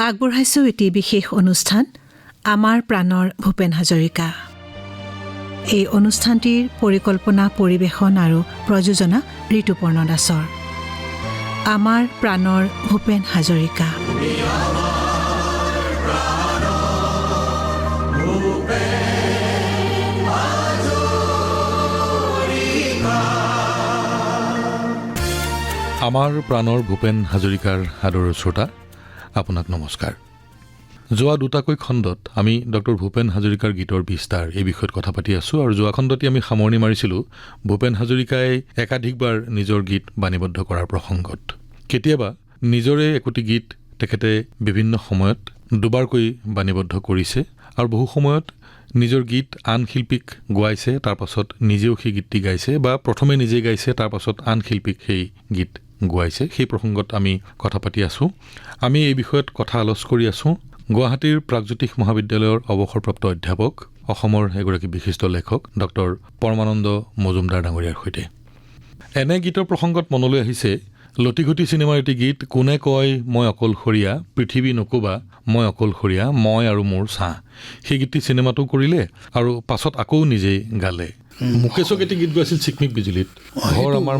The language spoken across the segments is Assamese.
আগবঢ়াইছোঁ এটি বিশেষ অনুষ্ঠান আমাৰ প্ৰাণৰ ভূপেন হাজৰিকা। এই অনুষ্ঠানটিৰ পৰিকল্পনা, পৰিৱেশন আৰু প্ৰযোজনা ঋতুপৰ্ণ দাসৰ। আমাৰ প্ৰাণৰ ভূপেন হাজৰিকা। আমাৰ প্ৰাণৰ ভূপেন হাজৰিকাৰ আদৰৰ শ্ৰোতা, আপোনাক নমস্কাৰ। যোৱা দুটাকৈ খণ্ডত আমি ডক্টৰ ভূপেন হাজৰিকাৰ গীতৰ বিস্তাৰ এই বিষয়ত কথা পাতি আছোঁ আৰু যোৱা খণ্ডতে আমি সামৰণি মাৰিছিলোঁ ভূপেন হাজৰিকাই একাধিকবাৰ নিজৰ গীত বাণীবদ্ধ কৰাৰ প্ৰসংগত। কেতিয়াবা নিজৰে একোটি গীত তেখেতে বিভিন্ন সময়ত দুবাৰকৈ বাণীবদ্ধ কৰিছে আৰু বহু সময়ত নিজৰ গীত আন শিল্পীক গোৱাইছে, তাৰ পাছত নিজেও সেই গীতটি গাইছে, বা প্ৰথমে নিজে গাইছে, তাৰ পাছত আন শিল্পীক সেই গীত গোৱাইছে। সেই প্ৰসংগত আমি কথা পাতি আছোঁ। আমি এই বিষয়ত কথা আলোচ কৰি আছোঁ গুৱাহাটীৰ প্ৰাগজ্যোতিষ মহাবিদ্যালয়ৰ অৱসৰপ্ৰাপ্ত অধ্যাপক, অসমৰ এগৰাকী বিশিষ্ট লেখক ডক্টৰ পৰমানন্দ মজুমদাৰ ডাঙৰীয়াৰ সৈতে। এনে গীতৰ প্ৰসংগত মনলৈ আহিছে লতিঘটি চিনেমাৰ এটি গীত, কোনে কয় মই অকলশৰীয়া, পৃথিৱী নকবা মই অকলশৰীয়া, মই আৰু মোৰ ছাঁ। সেই গীতটি চিনেমাটো কৰিলে আৰু পাছত আকৌ নিজেই গালে। মুকেশক এটি গীত গাইছিল চিকমিক বিজুলীত, ঘৰ আমাৰ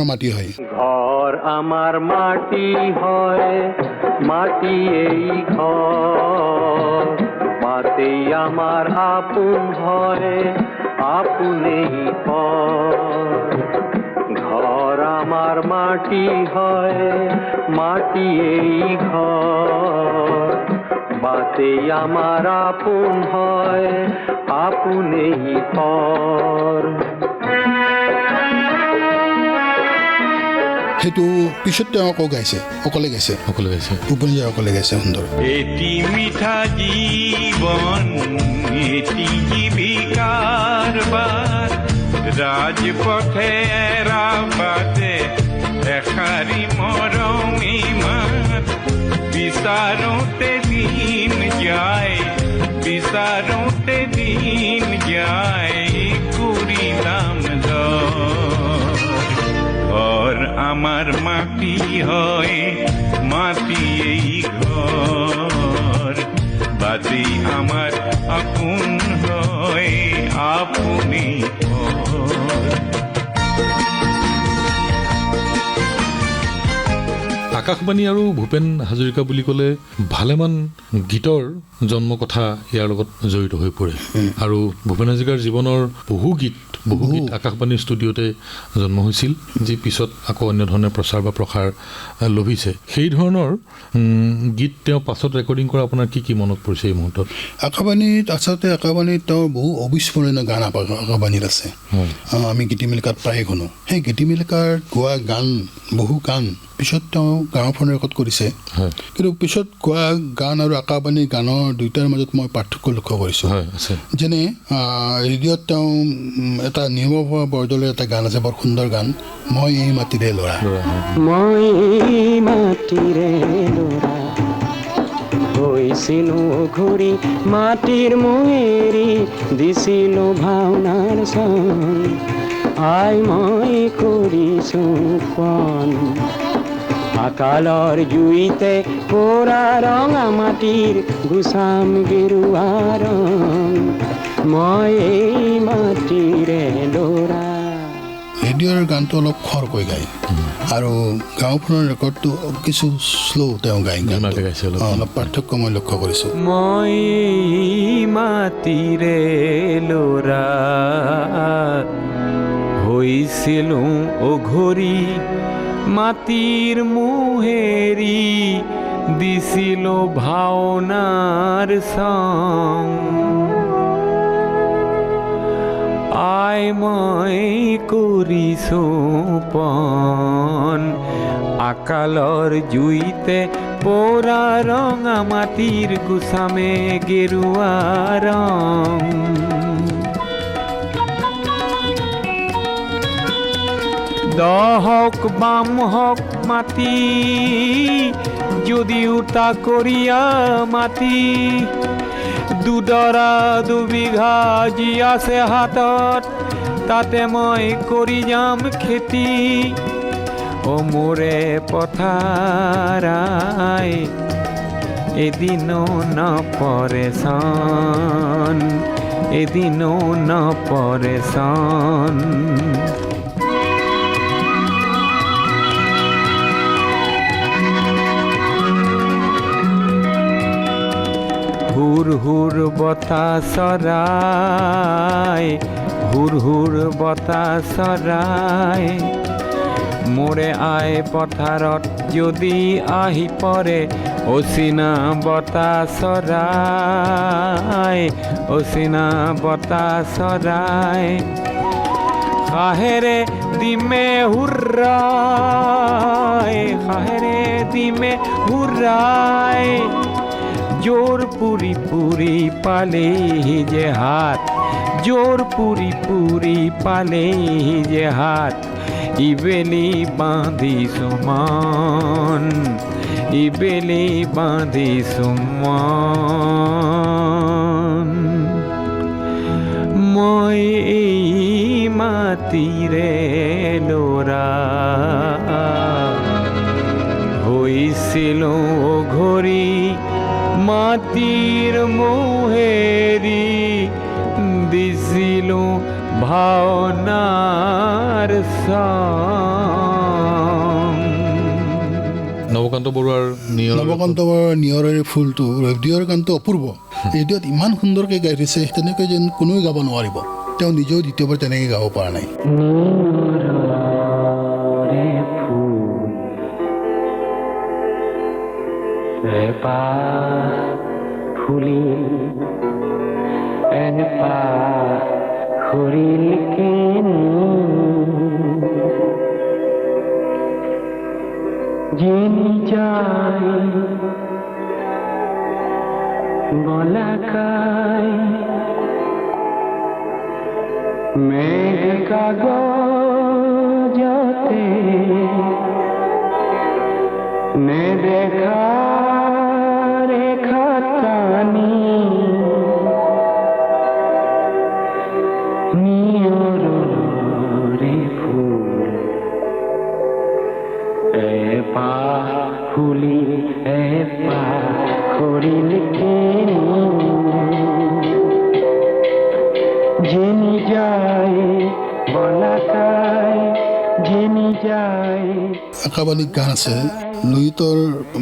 মাটি হয়। ঘৰ আমাৰ মাটি হয়, মাটি এই ঘৰ, মাতেই আমাৰ আপোন হয়, আপোনেই পৰ। ঘৰ আমাৰ মাটি হয়, মাটি এই ঘৰ, মাতেই আমাৰ আপোন হয়, আপোনেই পৰ। সেইটো পিছত তেওঁ আকৌ গাইছে, অকলে গাইছে ভূপেন হাজৰিকাই অকলে গাইছে সুন্দৰ। এটি মিঠা জীৱন, এটি জীৱিকাৰ বাট, ৰাজপথে এৰাবাতে এষাৰি মৰমী মাত, বিচাৰোতে দিন যায়, বিচাৰোতে দিন যায়, কৰিলাম ঘৰ আমাৰ মাটি হয়, মাটি এই ঘৰ, বাতি আমাৰ আপোন হয়, আপুনি আকাশবাণী আৰু ভূপেন হাজৰিকা বুলি ক'লে ভালেমান গীতৰ জন্ম কথা ইয়াৰ লগত জড়িত হৈ পৰে। আৰু ভূপেন হাজৰিকাৰ জীৱনৰ বহু গীত আকাশবাণীৰ ষ্টুডিঅ'তে জন্ম হৈছিল, যি পিছত আকৌ অন্য ধৰণে প্ৰচাৰ বা প্ৰসাৰ লভিছে। সেই ধৰণৰ গীত তেওঁ পাছত ৰেকৰ্ডিং কৰা আপোনাৰ কি কি মনত পৰিছে এই মুহূৰ্তত? আকাশবাণীত তেওঁৰ বহু অবিস্মৰণীয় গান আকাশবাণীত আছে। আমি গীতিমালিকাত প্ৰায়ে শুনো। সেই গীতিমালিকাৰ গোৱা গান, বহু গান পিছত তেওঁ গ্ৰামোফোন ৰেকৰ্ড কৰিছে। কিন্তু পিছত গোৱা গান আৰু আকাশবাণীৰ গানৰ দুয়োটাৰ মাজত মই পাৰ্থক্য লক্ষ্য কৰিছোঁ। যেনে ৰেডিঅ'ত তেওঁ এটা নিয়মভা বৰদলৈৰ এটা গান আছে, বৰ সুন্দৰ গান, মই এই মাটিৰে ল'ৰা। মই এই মাটিৰে ল'ৰা, হৈছিলো ঘূৰি মাটিৰ মোহেৰি, দিছিলো ভাওনাৰ চন, আই মই কৰিছোঁ পণ, আকালৰ জুইতে পৰা ৰঙা মাটিৰ গুচাম গেৰুৱা ৰং, মই এই মাটিৰে ল'ৰা। ৰেডিঅ'ৰ গানটো অলপ খৰকৈ গায় আৰু গাঁওখনৰ ৰেকৰ্ডটো কিছু শ্ল' তেওঁ গায়, অলপ পাৰ্থক্য মই লক্ষ্য কৰিছোঁ। মই মাটিৰে ল'ৰা, হৈছিলোঁ অঘৰী মাটিৰ মোহেৰি, দিছিলোঁ ভাওনাৰ চং, আই মই কৰিছোঁ পণ, আকালৰ জুইতে পৰা ৰঙা মাটিৰ গুচামে গেৰুৱা ৰং। দহক বাম হক মাটি, যদিও তাকৰীয়া মাটি, দুডৰা দুবিঘা যি আছে হাতত, তাতে মই কৰি যাম খেতি। ও মোৰে পথাৰাই এদিনো না পৰেশান, এদিনো না পৰেশান। হুৰ হুৰ বতাসৰায়, হুৰ হুৰ বতাসৰায়, মোৰে আই পথাৰত যদি আহি পৰে অচিনা বতাসৰায়, অচিনা বতাসৰায়। খাহেৰে দিমে হুৰ্ৰাই, খাহেৰে দিমে হুৰ্ৰাই, জোর পুরি পুরি পালে যে হাত, জোর পুরি পুরি পালে যে হাত। ইবেলি বাঁধি সুমান, ইবেলি বাঁধি সুমান। মই এই মাটিৰে ল'ৰা, হৈছিলোঁ ঘড়ী মাটিৰ মোহেৰি, দিছিলোঁ ভাওনাৰ চাম। নৱকান্ত বৰুৱাৰ নৱকান্ত বৰুৱাৰ নিয়ৰেৰে ফুলটো ৰেডিঅ'ৰ গানটো অপূৰ্ব। ৰেডিঅ'ত ইমান সুন্দৰকৈ গাই থৈছে, তেনেকৈ যেন কোনোৱে গাব নোৱাৰিব। তেওঁ নিজেও দ্বিতীয়বাৰ তেনেকৈ গাব পৰা নাই। ফুলি এনপা খৰিল যিনি যায় বলাকাই, মেঘ কাগজতে নেদেখা ৰেখা টানি, নিয়ৰৰে ফুল এপাহ ফুলি এপাহ খৰিল যিনি যায় বলাকাই, যিনি যায়। আকাবালিক গান আছে, লুইতৰ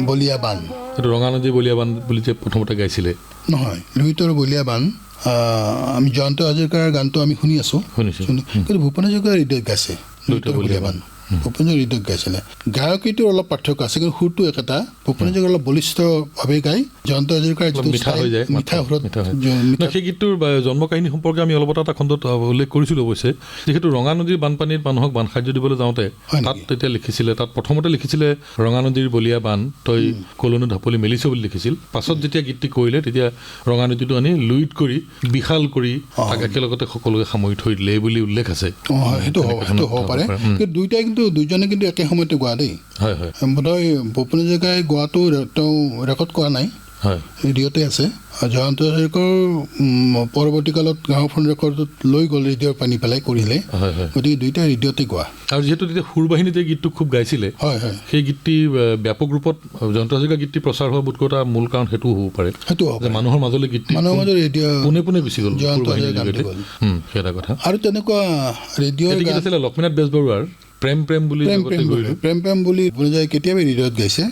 বলীয়া বান। এইটো ৰঙানদী বলীয়া বান বুলি যে প্ৰথমতে গাইছিলে। নহয়, লুইতৰ বলীয়া বান আমি জয়ন্ত হাজৰিকাৰ গানটো আমি শুনি আছোঁ, শুনিছোঁ। কিন্তু ভূপেন হাজৰিকাৰ ৰেডিঅ'ত গাইছে লুইতৰ বলীয়া বান। ভূপেন হাজৰিকাৰ ৰেডিঅ'ত গাইছিলে। গায়কীটোৰ অলপ পাৰ্থক্য আছে, কিন্তু সুৰটো একেটা। ভূপেন হাজৰিকাৰ অলপ বলিষ্ঠভাৱে গায়, জয়ন্ত হাজৰিকাৰ যিটো মিঠা হৈ যায়, মিঠা সুৰত। সেই গীতটোৰ জন্ম কাহিনী সম্পৰ্কে আমি অলপ এটা খণ্ডত উল্লেখ কৰিছিলোঁ অৱশ্যে। যিহেতু ৰঙানদীৰ বানপানীত মানুহক বান সাহায্য দিবলৈ যাওঁতে তাত তেতিয়া লিখিছিলে, তাত প্ৰথমতে লিখিছিলে ৰঙানদীৰ বলীয়া বান তই কলনো ঢাপলি মেলিছ বুলি লিখিছিল। পাছত যেতিয়া গীতটি কৰিলে তেতিয়া ৰঙানদীটো আনি লুইত কৰি বিশাল কৰি তাক একেলগতে সকলোকে সামৰি থৈ দিলে বুলি উল্লেখ আছে। সেইটো হ'ব পাৰে, কিন্তু দুইটাই কিন্তু দুইজনে কিন্তু একে সময়তে গোৱা দেই। হয় হয়, বোধহয় ভূপেন হাজৰিকাই গোৱাটো তেওঁ ৰেকৰ্ড কৰা নাই, হয় ৰেডিঅ'তে আছে। জয়ন্ত হাজৰিকাৰ পৰৱৰ্তী কালত গাঁওখন ৰেকৰ্ডত লৈ গ'ল, ৰেডিঅ'ৰ পানী পেলাই কৰিলে। গতিকে দুইটা ৰেডিঅ'তে গোৱা। আৰু যিহেতু তেতিয়া সুৰবাহিনীতে গীতটো খুব গাইছিলে, হয় হয়, সেই গীতটি ব্যাপক ৰূপত জয়ন্ত হাজৰিকাৰ গীতটি প্ৰচাৰ হোৱা বোধ কৰা মূল কাৰণ সেইটোও হ'ব পাৰে। সেইটো হ'ব, মানুহৰ মাজলৈ গীতটি মানুহৰ মাজত ৰেডিঅ' পোনে পোনে গুচি গ'ল জয়ন্ত হাজৰিকাৰ গানটো গ'ল। সেই এটা কথা। আৰু তেনেকুৱা ৰেডিঅ'ৰ গীত আছিলে লক্ষ্মীনাথ বেজবৰুৱাৰ প্ৰেম প্ৰেম বুলি। প্ৰেম প্ৰেম বুলি কেতিয়াবা ৰেডিঅ'ত গাইছে।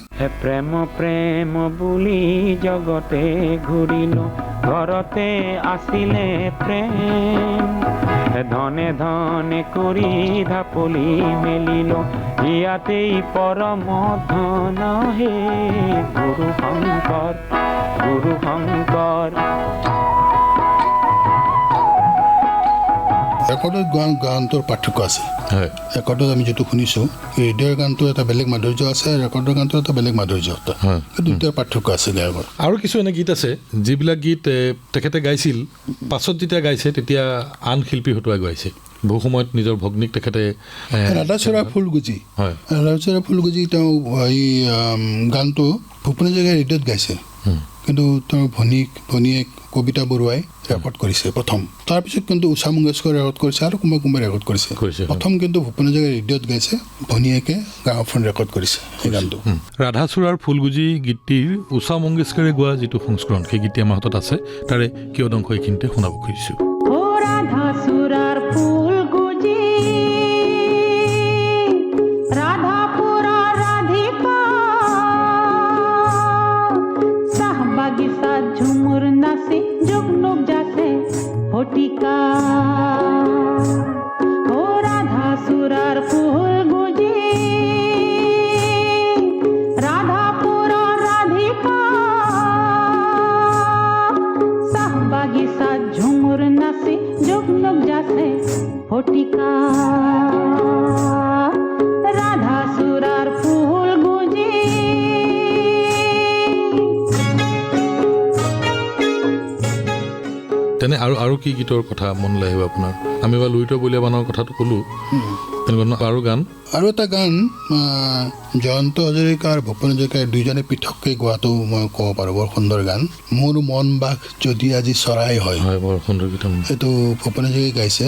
প্ৰেম প্ৰেম বুলি জগতে ঘূৰিলো, ঘৰতে আছিলে প্ৰেম। ধনে ধনে কৰি ঢাপলি মেলিলো, ইয়াতেই পৰম ধন হে গুৰু শংকৰ, গুৰু শংকৰ। ৰেকৰ্ডত গানটোৰ পাৰ্থক্য আছে। হয়, ৰেকৰ্ডত আমি যিটো শুনিছোঁ, ৰেডিঅ'ৰ গানটো এটা বেলেগ মাধুৰ্য আছে, ৰেকৰ্ডৰ গানটো এটা বেলেগ মাধুৰ্য আছে। দুটাৰ পাৰ্থক্য আছে গায়কৰ। আৰু কিছু এনে গীত আছে যিবিলাক গীত তেখেতে গাইছিল, পাছত যেতিয়া গাইছে তেতিয়া আন শিল্পী হতুৱাই গাইছে। বহু সময়ত নিজৰ ভগ্নীক তেখেতে ৰাধাচৰা ফুলগুজি, হয় ৰাধাচৰা ফুলগুজি তেওঁ এই গানটো ভূপেন হাজৰিকাই ৰেডিঅ'ত গাইছে। কিন্তু তেওঁৰ ভনীয়েক কবিতা বৰুৱাই ৰেকৰ্ড কৰিছে প্ৰথম। তাৰপিছত কিন্তু উষা মংগেশকাৰ ৰেকৰ্ড কৰিছে আৰু কোনোবাই ৰেকৰ্ড কৰিছে। প্ৰথম কিন্তু ভূপেন হাজৰিকাই ৰেডিঅ'ত গাইছে, ভনীয়েকে গ্ৰামোফোন ৰেকৰ্ড কৰিছে সেই গানটো। ৰাধাচূড়াৰ ফুলগুজি গীতটিৰ উষা মংগেশকাৰে গোৱা যিটো সংস্কৰণ, সেই গীতটি আমাৰ হাতত আছে। তাৰে কিয় অংশ এইখিনিতে শুনাব খুজিছোঁ। রাধাসুরার ফুল গুজি রাধাপুরা রাধিকা শাহবাগিসা ঝুমুর নাসি জুগনুক যাসে ফটিকা ও রাধাসুরার ফুল গুজি রাধাপুরা রাধিকা শাহবাগিসা ঝুমুর নাসি জুগনুক যাসে ফটিকা রাধাসুরার ফুল গুজি তেনে আৰু কি গীতৰ কথা মনলৈ আহিব আপোনাৰ? আমি বা লুইতৰ বলিয়াবানৰ কথাটো ক'লোঁ, তেনেকুৱা আৰু গান? আৰু এটা গান জয়ন্ত হাজৰিকা আৰু ভূপেন হাজৰিকাই দুইজনে পৃথককৈ গোৱাটো মই ক'ব পাৰোঁ। বৰ সুন্দৰ গান, মোৰ মন বাঘ যদি আজি চৰাই হয়। হয়, বৰ সুন্দৰ গীত। এইটো ভূপেন হাজৰিকাই গাইছে।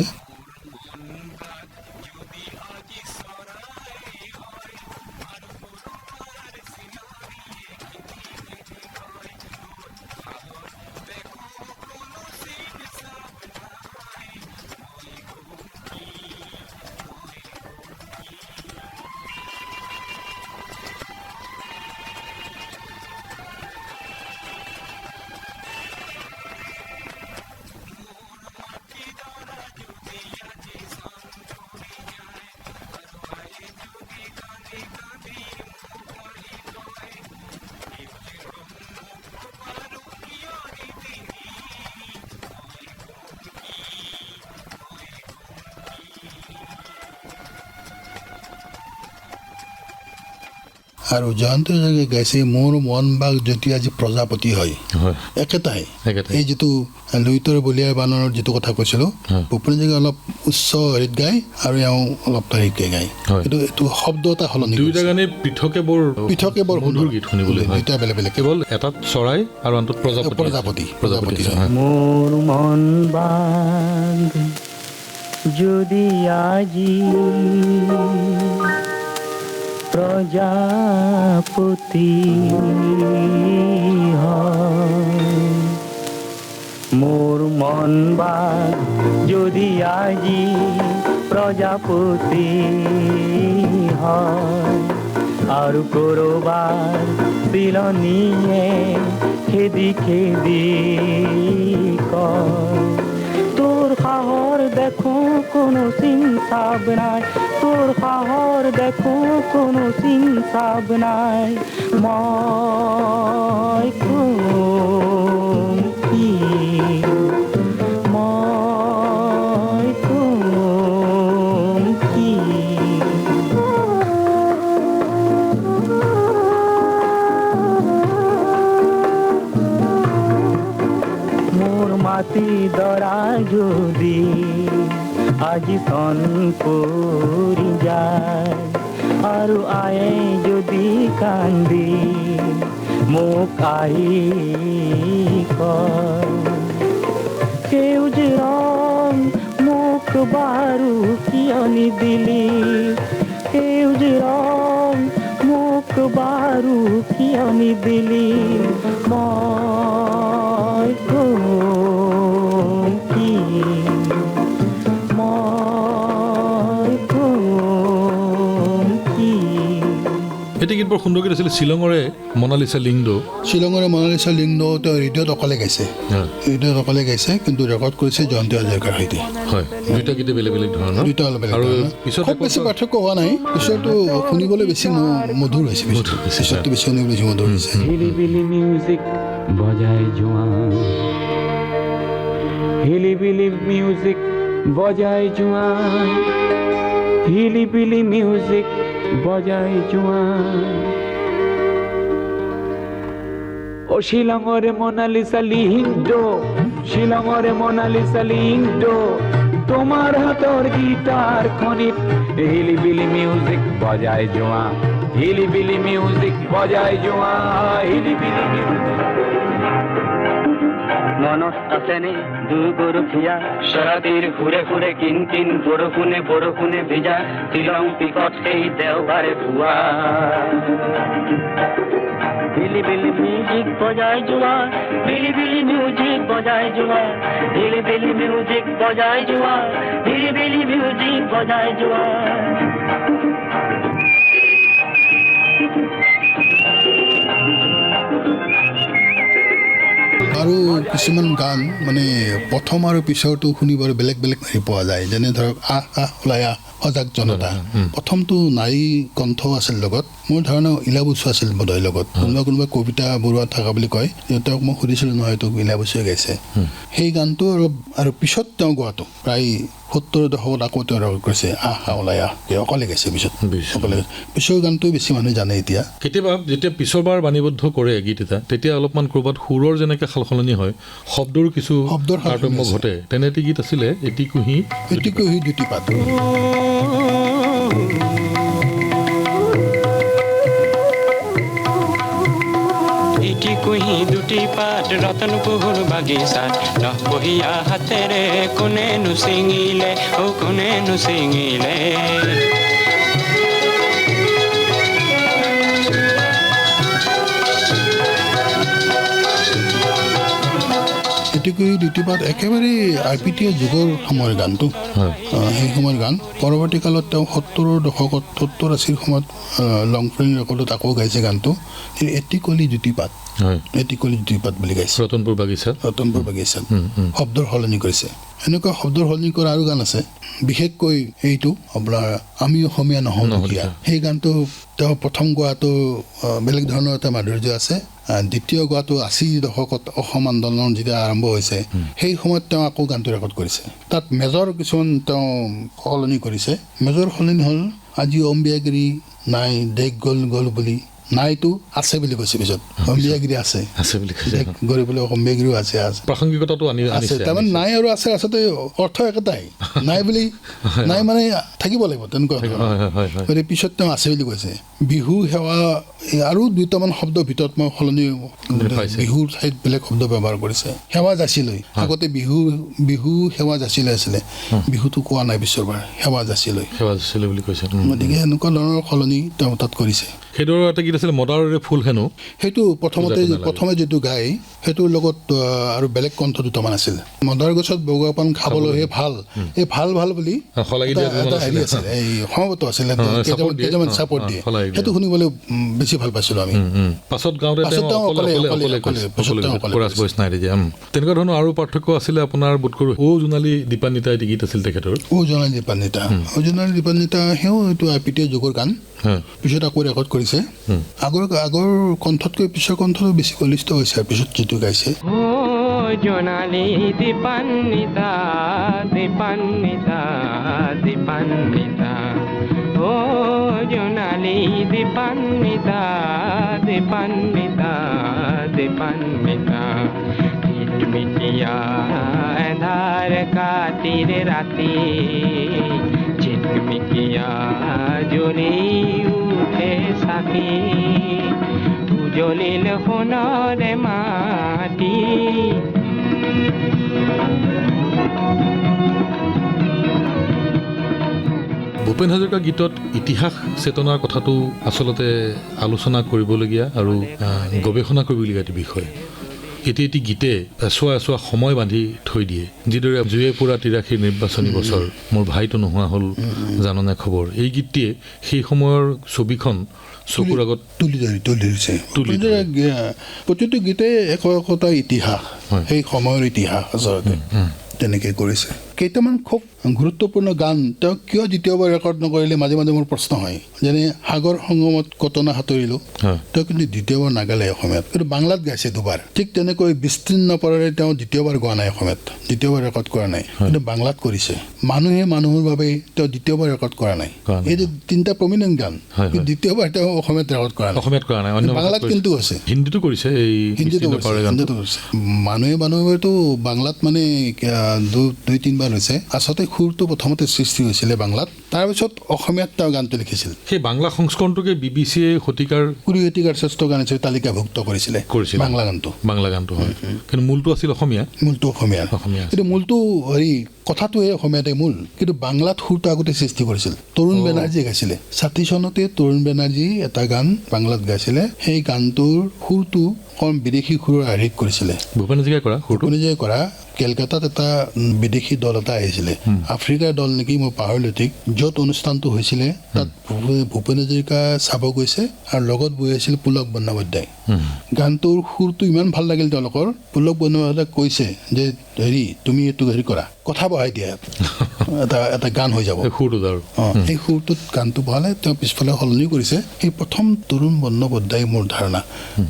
আৰু জয়ন্ত হাজৰিকাই গাইছে মোৰ মন বাঘ যদি আজি প্ৰজাপতি হয়। একেটাই এই যিটো লুইতৰ বলিয়াৰ বানৰ যিটো কথা কৈছিলোঁ, ভূপেন হাজৰিকাই অলপ উচ্চ হেৰিত গায় আৰু এওঁ অলপ হেৰিতকৈ গায়। কিন্তু এইটো শব্দ এটা সলনি, দুয়োটা গানেই পৃথকে বৰ সুন্দৰ গীত শুনিবলৈ। দুয়োটা বেলেগ বেলেগ, কেৱল এটাত চৰাই আৰু আনটোত প্ৰজাপতি। মোর মন বাঘ যদি আজি প্রজাপতি হয়, মোর মন বাঘ যদি আজি প্রজাপতি হয়, আর করবার বিলনিয়ে খেদি খেদি কয় তোর সাহর দেখো কোনো চিন্তাব নাই, তোর সাহর দেখো কোনো চিন্তাব নাই, মই কম কি, মই কম কি। মোর মাটি দরা যদি আজি সন পরি যায়, আর আয়ে যদি কান্দি মোক আহি কয় সেউজ রং মোক বারু কিয় নিদিলি, সেউজ রং মোক বারু কিয় নিদিলি, মই কম কি, মই কম কি। এটি গীত বৰ সুন্দৰ গীত আছিলে, শ্বিলঙৰে মনালিছা লিংডো। শ্বিলঙৰে মনালিছা লিংডো তেওঁ ৰেডিঅ'ত অকলে গাইছে, ৰেডিঅ'ত অকলে গাইছে, কিন্তু ৰেকৰ্ড কৰিছে জয়ন্ত হাজৰিকাৰ সৈতে। হয়, দুইটা গীতে বেলেগ বেলেগ ধৰণৰ, দুইটা অলপ বেলেগ আৰু ধৰণৰ। পিছত খুব বেছি পাৰ্থক্য হোৱা নাই, পিছতো শুনিবলৈ বেছি মধুৰ হৈছে, পিছতটো বেছি শুনিবলৈ বেছি মধুৰ হৈছে। হিলিবিলি মিউজিক বজাই যোৱা, হিলিবিলি মিউজিক বজাই যোৱা, হিলিবিলি মিউজিক বজাই যোৱা। ও শিলঙৰে মনালিছা লিংডো, শিলঙৰে মনালিছা লিংডো, তোমার হাতর গিটার খনিত হিলিবিলি মিউজিক বজায় যোয়া, হিলিবিলি মিউজিক বজায় যোয়া, হিলিবিলি মিউজিক। মনত আছেনে দুগৰখীয়া চৰাতিৰ ঘূৰে ঘূৰে কিন কিন বৰষুণে বৰষুণে ভিজা শ্বিলং পিকত সেই দেওবাৰে পুৱা বিলি বিলি মিউজিক বজাই যোৱা বিলি বিলি মিউজিক বজাই যোৱা বিলি বিলি মিউজিক বজাই যোৱা বিলি বিলি মিউজিক বজাই যোৱা আৰু কিছুমান গান মানে প্ৰথম আৰু পিছৰটো শুনিবলৈ বেলেগ বেলেগ হেৰি পোৱা যায় যেনে ধৰক আহ আহ ওলাই আহ সজাগ জনতা প্ৰথমটো নাৰী কণ্ঠ আছিল লগত মোৰ ধাৰণা ইলা বসু আছিল বোধহয় লগত কোনোবা কবিতা বৰুৱা থকা বুলি কয় তেওঁক মই সুধিছিলোঁ নহয় এইটো ইলা বসুৱে গাইছে সেই গানটো আৰু পিছত তেওঁ গোৱাটো প্ৰায় 70 দশকত আকৌ তেওঁ ৰেকৰ্ড কৰিছে আহ আহ ওলাই আহ অকলে গাইছে অকলে পিছৰ গানটো বেছি মানুহে জানে এতিয়া কেতিয়াবা যেতিয়া পিছৰবাৰ বাণীবদ্ধ কৰে গীত এটা তেতিয়া অলপমান ক'ৰবাত সুৰৰ যেনেকৈ সালসলনি হয় শব্দৰ কিছু তাৰতম্য ঘটে তেনে এটি গীত আছিলে এটি কুঁহি দুটি পাত এটি কুঁহি দুটি পাত ৰতনপুৰ বাগিচাত নবহিয়া হাতেৰে কোনে নুচিঙিলে কোনে নুচিঙিলে এটিকৈ দুটি পাত একেবাৰে RPT যুগৰ সময়ৰ গানটো সেই সময়ৰ গান পৰৱৰ্তী কালত তেওঁ 70ৰ দশকত 70-80ৰ সময়ত লং প্লেইং ৰেকৰ্ডত আকৌ গাইছে গানটো এটিকলি দুটি পাত এটিকলি দুটি পাত বুলি গাইছে ৰতনপুৰ বাগিচাত শব্দৰ সলনি কৰিছে এনেকুৱা শব্দৰ সলনি কৰা আৰু গান আছে বিশেষকৈ এইটো আপোনাৰ আমি অসমীয়া নহওঁ সেই গানটো তেওঁ প্ৰথম গোৱাটো বেলেগ ধৰণৰ এটা মাধুৰ্য আছে দ্বিতীয় গোৱাটো 80 দশকত অসম আন্দোলন যেতিয়া আৰম্ভ হৈছে সেই সময়ত তেওঁ আকৌ গানটো ৰেকৰ্ড কৰিছে তাত মেজৰ কিছুমান তেওঁ সলনি কৰিছে মেজৰ সলনি হ'ল আজি অম্বিয়াগিৰি নাই দেশ গ'ল বুলি নাইটো আছে বুলি কৈছে পিছত অম্বিয়াগিৰি আছে বুলি কৈছে গৰিবলৈ অম্বিয়াগিৰিও আছে প্ৰাসংগিকতাটো আছে তাৰমানে নাই আৰু আছে আচলতে অৰ্থ একেটাই নাই বুলি নাই মানে থাকিব লাগিব তেনেকুৱা গতিকে পিছত তেওঁ আছে বুলি কৈছে বিহু সেৱা আৰু দুটামান শব্দৰ ভিতৰত মই সলনি বিহুৰ ঠাইত বেলেগ শব্দ ব্যৱহাৰ কৰিছে সেৱা যাচিলৈ আগতে বিহু সেৱা যাচিলৈ আছিলে বিহুটো কোৱা নাই পিছৰবাৰ সেৱা যাচিলৈ বুলি কৈছে গতিকে এনেকুৱা ধৰণৰ সলনি তেওঁ তাত কৰিছে সেইদৰে এটা গীত আছিলে মদাৰৰে ফুল হেনো সেইটো প্ৰথমে যিটো গাই সেইটোৰ লগত আৰু বেলেগ কণ্ঠ দুটামান আছিল মদাৰ গছত বগা পাণ খাবলৈহে ভাল এই ভাল বুলি হেৰি আছিলে এই সমবত আছিলে কেইটামান চাপৰ্ট দিয়ে সেইটো শুনিবলৈ বেছি ভাল পাইছিলোঁ আমি পাছত গাঁৱতে তেনেকুৱা ধৰণৰ আৰু পাৰ্থক্য আছিলে আপোনাৰ বোধকৰো জোনালী দীপান্বিতা এটি গীত আছিল তেখেতৰ জোনালী দীপান্বিতা সেও এইটো RPT যুগৰ গান পিছত আকৌ ৰেকৰ্ড কৰিছে আগৰ কণ্ঠতকৈ পিছৰ কণ্ঠটো বেছি বলিষ্ঠ হৈছে পিছত যিটো গাইছে জোনালী দীপান্বিতা দীপান্বিতা দীপান্বিতা ও জোনালী দীপান্বিতা দীপান্বিতা দীপান্বিতা মিটিয়া এন্ধাৰ কাটিৰ ৰাতি ঝিকমিকিয়া জ্বলি উঠে চাকি উজ্বলিল সোণৰে মাটি ভূপেন হাজৰিকা গীতত ইতিহাস চেতনাৰ কথাটো আচলতে আলোচনা কৰিবলগীয়া আৰু গৱেষণা কৰিবলগীয়া এটি বিষয় এটি গীতে এছোৱা সময় বান্ধি থৈ দিয়ে যিদৰে জুয়ে পুৰা 83 নিৰ্বাচনী বছৰ মোৰ ভাইটো নোহোৱা হ'ল জাননে খবৰ এই গীতটিয়ে সেই সময়ৰ ছবিখন চকুৰ আগত তুলি ধৰিছে প্ৰতিটো গীতে একোটা ইতিহাস সেই সময়ৰ ইতিহাস আচলতে তেনেকৈ কৰিছে কেইটামান খুব গুৰুত্বপূৰ্ণ গান তেওঁ কিয় দ্বিতীয়বাৰ ৰেকৰ্ড নকৰিলে মাজে মাজে মোৰ প্ৰশ্ন হয় যেনে সাগৰ সংগমত কটনা সাঁতৰিলোঁ তেওঁ কিন্তু দ্বিতীয়বাৰ নাগালে অসমীয়াত কিন্তু বাংলাত গাইছে দুবাৰ ঠিক তেনেকৈ বিস্তীৰ্ণ পৰেৰে তেওঁ দ্বিতীয়বাৰ গোৱা নাই অসমীয়াত দ্বিতীয়বাৰ ৰেকৰ্ড কৰা নাই কিন্তু বাংলাত কৰিছে মানুহে মানুহৰ বাবে তেওঁ দ্বিতীয়বাৰ ৰেকৰ্ড কৰা নাই এই তিনিটা প্ৰমিনেণ্ট গান দ্বিতীয়বাৰ তেওঁ অসমীয়াত ৰেকৰ্ড কৰা নাই বাংলাত কিন্তু আছে হিন্দীটো কৰিছে হিন্দীটো কৰিছে মানুহে বাবেতো বাংলাত মানে 2-3 বাৰ হৈছে আচলতে সুৰটো প্ৰথমতে সৃষ্টি হৈছিলে বাংলাত, তাৰপিছত অসমীয়াত তেওঁ গানটো লিখিছিল। সেই বাংলা সংস্কৰণটোকে বিবিচিয়ে শতিকাৰ 20 শতিকাৰ শ্ৰেষ্ঠ গান হিচাপে তালিকাভুক্ত কৰিছিলে বাংলা গানটো হয়, কিন্তু মূলটো আছিল অসমীয়া। মূলটো অসমীয়া, কিন্তু মূলটো কথাটোৱে অসমীয়াতে মূল, কিন্তু বাংলাত সুৰটো আগতে সৃষ্টি কৰিছিল। তৰুণ বেনাৰ্জীয়ে গাইছিলে 60 চনতে। তৰুণ বেনাৰ্জী এটা গান বাংলাত গাইছিলে, সেই গানটোৰ সুৰটো কম বিদেশী সুৰৰ আৰ্হিত কৰিছিলে ভূপেন হাজৰিকাই কৰা সুৰটো। ভূপেন হাজৰিকাই কৰা। কেলকাতাত এটা বিদেশী দল এটা আহিছিলে, আফ্ৰিকাৰ দল নেকি, মই পাহৰিলোঁ ঠিক। য'ত অনুষ্ঠানটো হৈছিলে তাত ভূপেন হাজৰিকা চাব গৈছে আৰু লগত বহি আছিল পুলক বন্দ্যোপাধ্যায়। গানটোৰ সুৰটো ইমান ভাল লাগিল তেওঁলোকৰ। পুলক বন্দ্যোপাধ্যায় কৈছে যে তুমি এইটো কৰা, কথা বহাই দিয়া, এটা গান হৈ যাব। সেই সুৰটোত গানটো বহালে তেওঁ পিছফালে সলনি কৰিছে। সেই প্ৰথম তৰুণ বন্দ্যোপাধ্যায় মোৰ ধাৰণা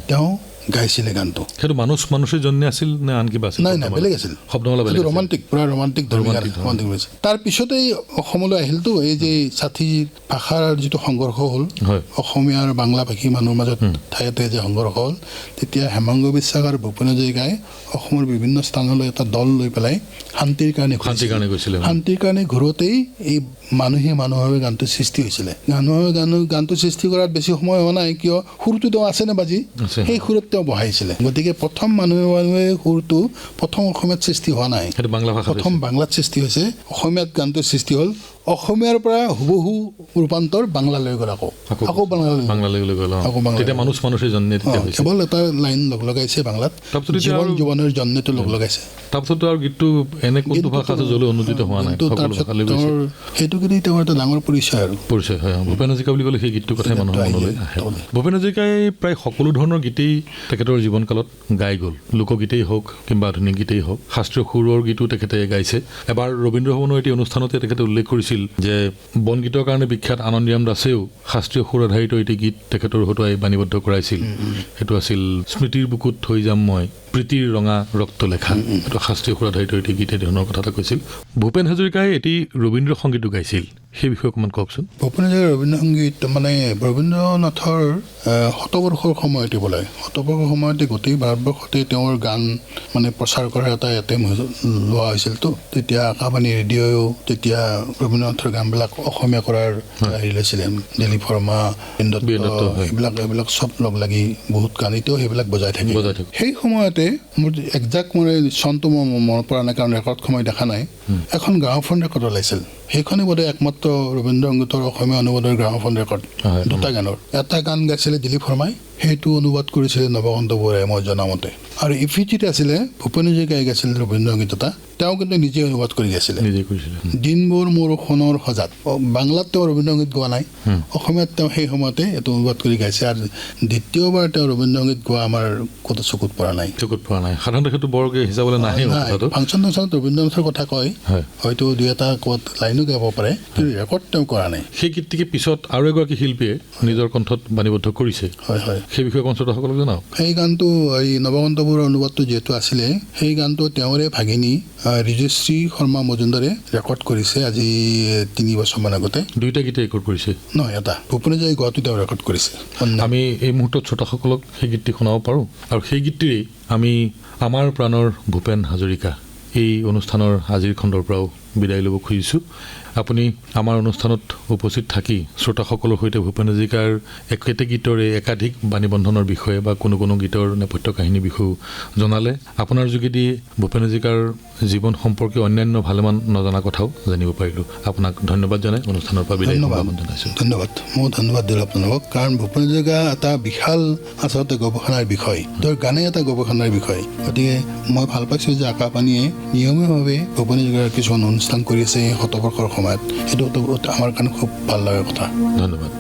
তেওঁ গাইছিলে গানটো। সেইটো মানুষের জন্য আছিল নে আন কিবা আছিল? নাই বেলেগ আছিল, শব্দমালা বেলেগ, ৰোমান্টিক, পুৰা ৰোমান্টিক ধৰণে। তাৰ পিছতেই অসমলৈ আহিলতো এই যে 60 ভাষাৰ যিটো সংঘৰ্ষ হ'ল, অসমীয়া আৰু বাংলা ভাষী মানুহৰ মাজত ঠায়ে ঠায়ে যে সংঘৰ্ষ হ'ল, তেতিয়া হেমাংগ বিশ্বাস আৰু ভূপেন হাজৰিকাই অসমৰ বিভিন্ন স্থানলৈ এটা দল লৈ পেলাই শান্তিৰ কাৰণে গৈছিলে। শান্তিৰ কাৰণে ঘূৰোতেই এই মানুহে মানুহৰ গানটো সৃষ্টি হৈছিলে। গানটো সৃষ্টি কৰাত বেছি সময় হোৱা নাই, কিয় সুৰটো তেওঁ আছেনে বাজি, সেই সুৰত তেওঁ বহাইছিলে। গতিকে প্ৰথম মানুহে সুৰটো প্ৰথম অসমীয়াত সৃষ্টি হোৱা নাই, প্ৰথম বাংলাত সৃষ্টি হৈছে। অসমীয়াত গানটো সৃষ্টি হ'ল, অসমীয়াৰ পৰা হুবহু ৰূপান্তৰ বাংলালৈ গ'ল, আকৌ বাংলালৈ গ'ল। কেৱল এটা লাইন লগাইছে বাংলাত, জীৱন জীৱনৰ জন্মটো লগাইছে। তাৰপিছত আৰু গীতটো এনে কোনটো ভাষা আছে য'লৈ অনুদিত হোৱা নাই, সেইটো কিন্তু তেওঁৰ এটা ডাঙৰ পৰিচয় হয়। ভূপেন হাজৰিকা বুলি ক'লে সেই গীতটোৰ কথাই মানুহৰ মনলৈ আহে। ভূপেন হাজৰিকাই প্ৰায় সকলো ধৰণৰ গীতেই তেখেতৰ জীৱনকালত গাই গ'ল। লোকগীতেই হওক কিংবা আধুনিক গীতেই হওক, শাস্ত্ৰীয় সুৰৰ গীতো তেখেতে গাইছে। এবাৰ ৰবীন্দ্ৰ ভৱনৰ এটি অনুষ্ঠানতে তেখেতে উল্লেখ কৰিছিল যে বনগীতৰ কাৰণে বিখ্যাত আনন্দৰাম দাসেও শাস্ত্ৰীয় সুৰ আধাৰিত এটি গীত তেখেতৰ হতুৱাই বাণীবদ্ধ কৰাইছিল। সেইটো আছিল স্মৃতিৰ বুকুত থৈ যাম মই প্ৰীতিৰ ৰঙা ৰক্ত লেখা। এইটো শাস্ত্ৰীয় সুৰ আধাৰিত এটি গীত, এই ধৰণৰ কথা এটা কৈছিল। ভূপেন হাজৰিকাই এটি ৰবীন্দ্ৰ সংগীতো গাইছিল, সেই বিষয়ে অকণমান কওকচোন। ভূপেন হাজৰিকাৰ ৰবীন্দ্ৰ সংগীত মানে ৰবীন্দ্ৰনাথৰ শতবৰ্ষৰ সময়তে বোলে, শতবৰ্ষৰ সময়তে গোটেই ভাৰতবৰ্ষতে তেওঁৰ গান মানে প্ৰচাৰ কৰাৰ এটা এটেম লোৱা হৈছিলতো। তেতিয়া আকাশবাণী ৰেডিঅ'ও তেতিয়া ৰবীন্দ্ৰনাথৰ গানবিলাক অসমীয়া কৰাৰ হেৰি লৈছিলে। দিলীপ শৰ্মা, এইবিলাক চব লগ লাগি বহুত গান এতিয়াও সেইবিলাক বজাই থাকে। সেই সময়তে মোৰ একজাক্ট মোৰ চনটো মই মনত পৰা নাই, কাৰণ ৰেকৰ্ড সময় দেখা নাই। এখন গ্ৰামোফোন ৰেকৰ্ড ওলাইছিল, সেইখনে বোধহয় একমাত্ৰ ৰবীন্দ্ৰ সংগীতৰ অসমীয়া অনুবাদৰ গ্ৰামোফোন ৰেকৰ্ড। দুটা গানৰ, এটা গান গাইছিলে দিলীপ শৰ্মাই, সেইটো অনুবাদ কৰিছিলে নৱকান্ত বৰুৱাই মই জনামতে। আৰু ইফিটিত আছিলে ভূপেন হাজৰিকাই গাইছিল ৰবীন্দ্ৰ সংগীত এটা, তেওঁ কিন্তু নিজে অনুবাদ কৰি গাইছিলে। দিনবোৰ মোৰ সোণৰ সজাত। বাংলাত তেওঁ ৰবীন্দ্ৰ সংগীত গোৱা নাই, অসমীয়াত তেওঁ সেই সময়তে এইটো অনুবাদ কৰি গাইছে। আৰু দ্বিতীয়বাৰ তেওঁ ৰবীন্দ্ৰ সংগীত গোৱা আমাৰ ক'তো চকুত পৰা নাই। সাধাৰণতে সেইটো বৰকৈ হিচাপলৈ নাহে। ফাংচন ৰবীন্দ্ৰনাথৰ কথা কয়, হয়তো দুই এটা ক'ত লাইনো গাব পাৰে, কিন্তু ৰেকৰ্ড তেওঁ কৰা নাই। সেই গীতটিকে পিছত আৰু এগৰাকী শিল্পীয়ে নিজৰ কণ্ঠত বাণীবদ্ধ কৰিছে। সেই বিষয়ে শ্ৰোতাসকলক জনাওক। সেই গানটো এই নৱকান্ত বৰুৱাৰ অনুবাদটো যিহেতু আছিলে, সেই গানটো তেওঁৰে ভাগিনী ৰিজশ্ৰী শৰ্মা মজুমদাৰে ৰেকৰ্ড কৰিছে আজি 3 বছৰমান আগতে। দুইটা গীতে ৰেকৰ্ড কৰিছে? নহয়, এটা। ভূপেন হাজৰিকাই গোৱাটো তেওঁ ৰেকৰ্ড কৰিছে। আমি এই মুহূৰ্তত শ্ৰোতাসকলক সেই গীতটি শুনাব পাৰোঁ, আৰু সেই গীতটিৰেই আমি আমাৰ প্ৰাণৰ ভূপেন হাজৰিকা এই অনুষ্ঠানৰ আজিৰ খণ্ডৰ পৰাও বিদায় ল'ব খুজিছোঁ। আপুনি আমাৰ অনুষ্ঠানত উপস্থিত থাকি শ্ৰোতাসকলৰ সৈতে ভূপেন হাজৰিকাৰ একেটা গীতৰে একাধিক বাণীবন্ধনৰ বিষয়ে বা কোনো গীতৰ নেপথ্য কাহিনীৰ বিষয়েও জনালে। আপোনাৰ যোগেদি ভূপেন হাজৰিকাৰ জীৱন সম্পৰ্কে অন্যান্য ভালেমান নজনা কথাও জানিব পাৰিলোঁ। আপোনাক ধন্যবাদ জনাই অনুষ্ঠানৰ পৰা বিদায় জনাইছোঁ। ধন্যবাদ। মই ধন্যবাদ দিলোঁ আপোনালোকক, কাৰণ ভূপেন হাজৰিকা এটা বিশাল আচলতে গৱেষণাৰ বিষয়, তেওঁৰ গানে এটা গৱেষণাৰ বিষয়। গতিকে মই ভাল পাইছোঁ যে আকাশবাণীয়ে নিয়মীয়াভাৱে ভূপেন হাজৰিকাৰ কিছুমান অনুষ্ঠান কৰি আছে এই শতবৰ্ষৰ সময়ত। সেইটো আমাৰ কাৰণে খুব ভাল লগা কথা। ধন্যবাদ।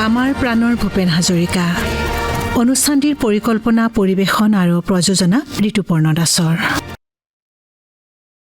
আমাৰ প্ৰাণৰ ভূপেন হাজৰিকা। অনুষ্ঠানটিৰ পৰিকল্পনা, পৰিৱেশন আৰু প্ৰযোজনা ঋতুপৰ্ণ দাসৰ।